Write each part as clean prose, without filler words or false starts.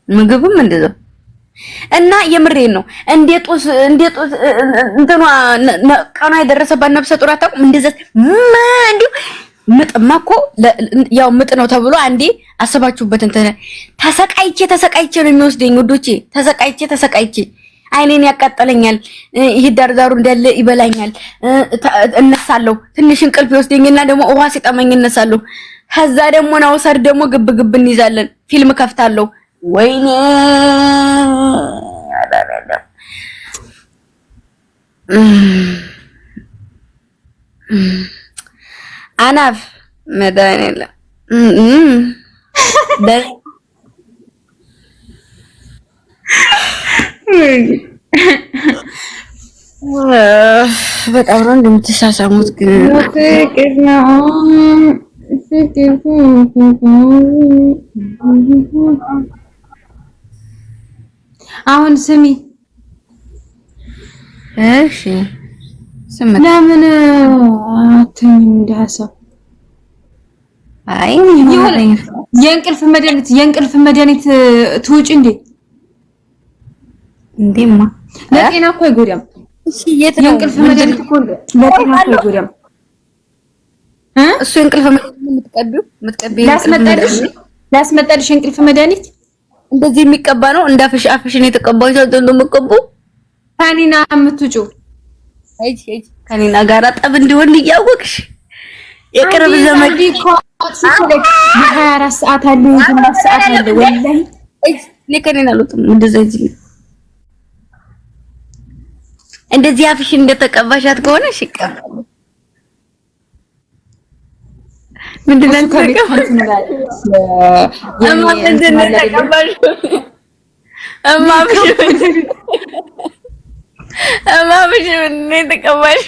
ምግብም እንደዛው እና የምሬን ነው። እንዴት እንትኗ ቀኗ የደረሰባት ነፍሰ ጡር አታውቅም። እንደዛ እንዴ ምጥማ እኮ ያው ምጥ ነው ተብሎ አንዴ አሰባችሁበት እንትን ተሰቃይቼ ነው የሚወስደኝ ወዶቼ። ተሰቃይቼ አይኔን ያቃጠለኛል። ይሄ ዳርዳሩ እንዳለ ይበላኛል። እነሳለሁ። ትንሽ እንቅልፍ ይወስደኝና ደግሞ ውሃ ሲጠመኝ እነሳለሁ። ከዛ ደግሞ ናውሰር ደግሞ ግብ እንይዛለን። ፊልም ከፍታለሁ። ወይኔ አናፍ መዳኔላ በጣም ነው እንደምትሳሳሙት ግን ፍቅር ነው። አሁን ስሚ እሺ ስምት ለምን አትኝ እንደሐሳብ አይ የእንቅልፍ መድኃኒት ትውጪ እንዴማ ለጤና እኮ አይጎዳም። እሺ የእንቅልፍ መድኃኒት እኮ ለጤና እኮ አይጎዳም። እሱ የእንቅልፍ መድኃኒት የምትቀቢው ላስመጣልሽ የእንቅልፍ መድኃኒት እንደዚህ የሚቀባ ነው። እንዳፍሽ አፍሽን የተቀባው ሰው እንደምቀቡ ካኒና የምትውጪ ከኔና ጋር ጠብ እንዲሆን እያወቅሽ የቅርብ ዘመድ የ24 ሰዓት አለ የ8 ሰዓት አለ። ወላሂ ለከኔና አሉት እንደዚህ አፍሽን እንደተቀባሻት ከሆነ ሽቀም ምንድነው ተቀባሽ እማብሽ ምን ተቀባሽ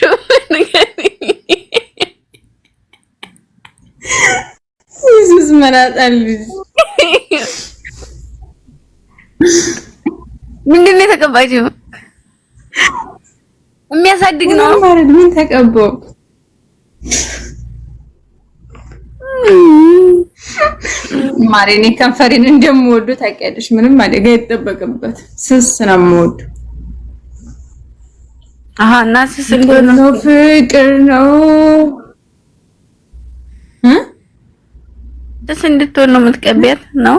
ኢየሱስ መናጣል ምንድነው የተቀባሽው? የሚያሳድግ ነው ማለት ምን ተቀባው? ማሬኔ ከንፈሬን እንደምወደው ታውቂያለሽ። ምንም አደጋ አይጠበቅበት ስስ ነው የምወደው። እና ስስ እንደሆነ ነው ፍቅር ነው ደስ እንድትሆን ነው የምትቀበያት ነው።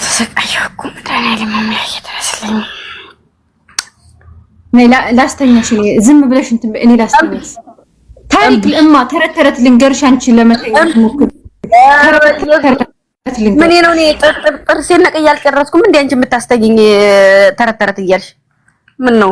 ተሰቃየሁ እኮ መድኃኒዓለም የሚያየ ድረስልኝ። ላስተኛሽ ዝም ብለሽ እንትን እኔ ላስተኛሽ። ታሪክ ተረት ልንገርሽ። አንቺ ለመተኛት ሞክሪ። ምን ነው እኔ ጥርሴን ነቅዬ አልጨረስኩም እንዴ? አንቺ የምታስተጊኝ ተረት እያልሽ ምን ነው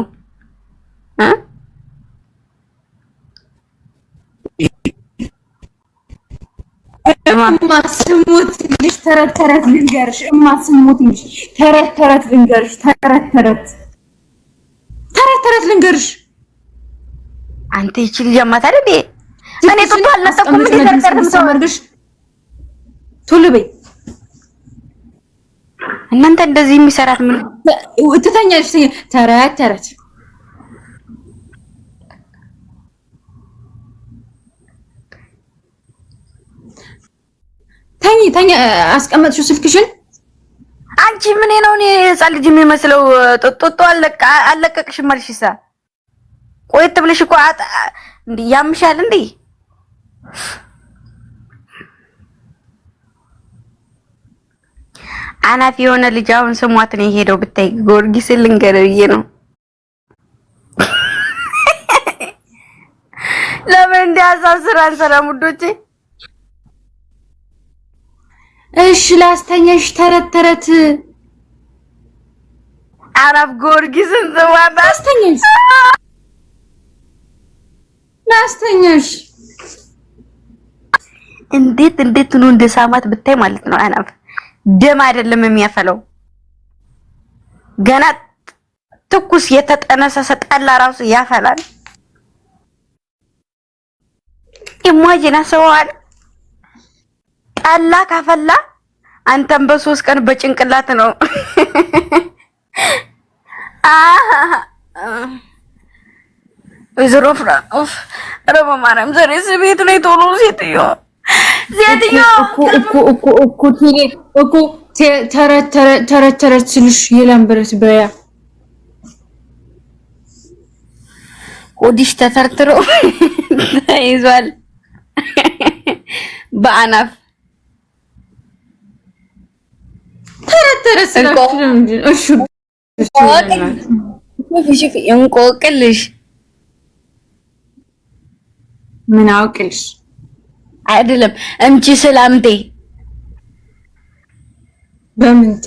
ስሙት ልጅ ተረት ልንገርሽ። ስሙት ልጅ ተረት ልንገርሽ። ተረት ልንገርሽ። አንተ እቺ ልጅ አማታ አይደል? እኔ ጡት አልነጠኩም እንዴ? ተረት ተመርግሽ ቶሎ በይ። እናንተ እንደዚህ የሚሰራት ምን ትተኛለሽ? ተረት ተኛ አስቀመጥሽው ስልክሽን። አንቺ ምን ነው እኔ ህፃን ልጅ የሚመስለው ጦጦ አለቀቅሽም አልሽሳ። ቆይት ብለሽ እኮ እንዴ ያምሻል እንዴ? አናፊ የሆነ ልጅ አሁን ስሟት ነው የሄደው ብታይ ጊዮርጊስ ልንገርዬ ነው። ለምን እንዲያሳስራን ሰላም ውዶቼ። እሺ ላስተኛሽ ተረት አራፍ ጊዮርጊስን ስሟት ላስተኛሽ እንዴት ነው እንደ ሳማት ብታይ ማለት ነው። አናፍ ደም አይደለም የሚያፈለው ገና ትኩስ የተጠነሰሰ ጠላ ራሱ ያፈላል። ኢማጂና ሰዋል ጠላ ካፈላ አንተም በ3 ቀን በጭንቅላት ነው። ወይዘሮ ፍራ ኦፍ ረባ ማርያም ዘሬ ቤት ላይ ቶሎ ሴትዮ እኮ ተረት ስልሽ የላምበረት በያ ሆዲሽ ተተርትሮ ይዟል በአናፍ ተረት ስልሽ እሺ እንቆቅልሽ ምን አውቅልሽ አይደለም እንቺ ሰላምቴ በምንቴ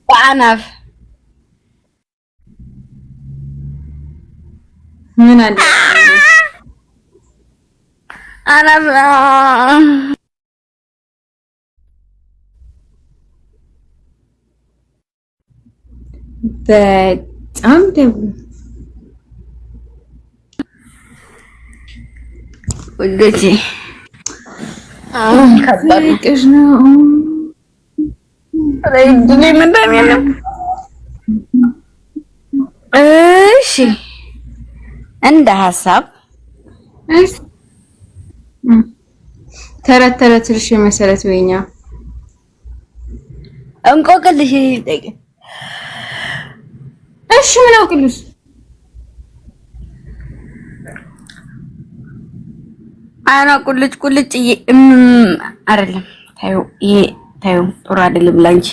በአናፍ ምን አለ አናፍ በጣም ደግሞ ወደጂ ከበቅሽ ነው ረጅም እንደሚያለም እሺ እንደ ሐሳብ ተረት ልሽ መሰረት ወይኛ እንቆቅልሽ ይጠይቅ እሺ ምን አውቅልሽ አና ቁልጭ አይደለም ታዩ ይሄ ታዩ ጥሩ አይደለም ላንቺ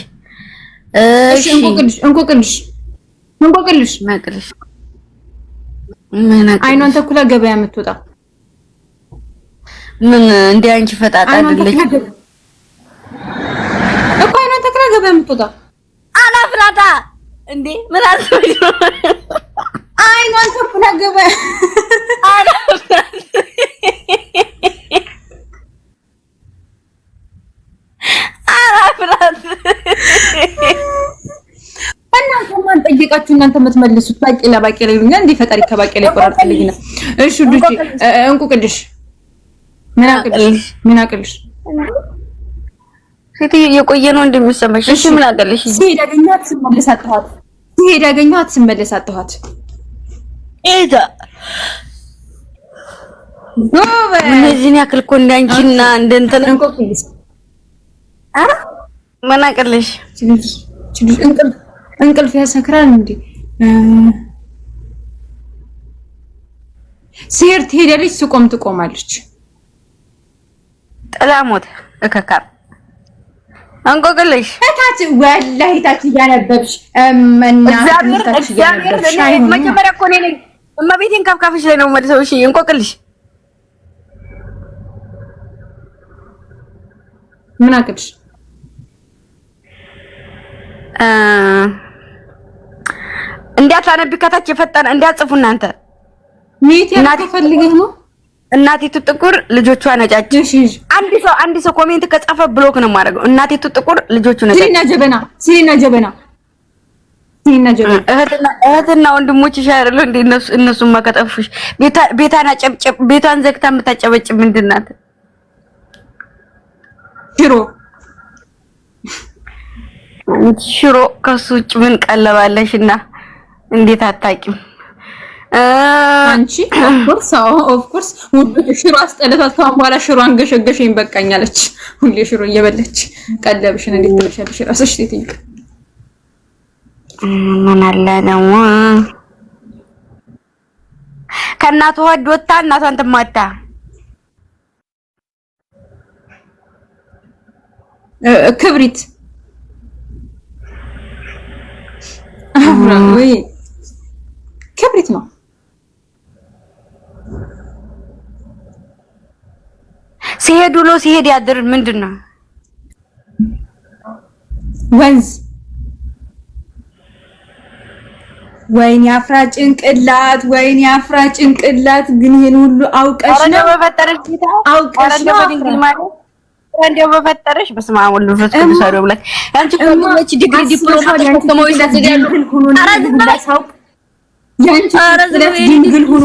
እሺ እንቆቅልሽ ማቅልሽ አይኗን ተኩላ ገበያ የምትወጣ ምን እንደ አንቺ ፈጣጣ አይደለች እኮ አይኗን ተኩላ ገበያ የምትወጣ አላፍራታ እንዴ ምን አስበሽ ነው አይኗን ተኩላ ገበያ አላፍራታ እናንተ ጠይቃችሁ እናንተ የምትመልሱት ባቄላ ይሉኛል እንዴ ፈጣሪ ከባቄላ ይቆራርጥልኝ ነው እሺ ዱጂ እንቁቅልሽ ምን አቅልሽ ሴት የቆየ ነው እንደሚሰማሽ እሺ ምን አቅልሽ ሲሄድ ያገኘኋት ስመለሳተኋት ኤታ እነዚህን ያክል እኮ እንዳንቺና እንደንተን እንቁቅልሽ ምን አቅልሽ እንቅልፍ ያሰክራል እንዴ ሲሄድ ትሄዳለች ስቆም ትቆማለች ጥላሞት እከካም እንቆቅልሽ እታች ወላሂ ታች እያነበብሽ እግዚአብሔር መጀመሪያ እኮ ነኝ እመቤቴን ካፍካፍሽ ላይ ነው መልሰው እሺ እንቆቅልሽ ምን አቅልሽ እንዲያታነብ ከታች የፈጠነ እንዲያጽፉ እናንተ ሚት ያፈልገህ ነው እናቲቱ ጥቁር ልጆቿ ነጫጭ አንድ ሰው ኮሜንት ከጻፈ ብሎክ ነው ማድረገው እናቲቱ ጥቁር ልጆቹ ነጫጭ ሲና ጀበና እህትና ወንድሞች ይሻላሉ እንዴ እነሱማ ከጠፉሽ ቤቷን ዘግታ የምታጨበጭ ምንድን ናት ሽሮ ከሱ ውጭ ምን ቀለባለሽና እንዴት አታቂም አንቺ ኦፍ ኮርስ ሽሮ አስጠለታት ካሁን በኋላ ሽሮ አንገሸገሸኝ በቃኛለች ሁሌ ሽሮ እየበለች ቀለብሽን እንዴት ትለሻለሽ ራስሽ ትይኝ ምን አለ ነው ከእናቷ ወጣ እናቷን ትማታ ክብሪት ወይ ክብሪት ነው ሲሄድ ያድር ምንድነው ወንዝ ወይኔ አፍራ ጭንቅላት ግን ይሄን ሁሉ አውቀሽ ነው በፈጠረሽ ጌታ አውቀሽ ነው በድንግል ማለት እንደው በፈጠረሽ በስመ አብ ወወልድ ወመንፈስ ቅዱስ አሐዱ አምላክ አንቺ ኮሌጅ ዲግሪ ዲፕሎማ ተከመው ይላል ድንግል ሆኖ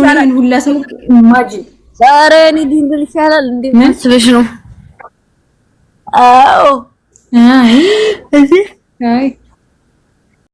ይሄን ሁላ ሰው ኢማጂን ዛሬ እኔ ድንግል ይሻላል እንዴ መስበሽ ነው አዎ አይ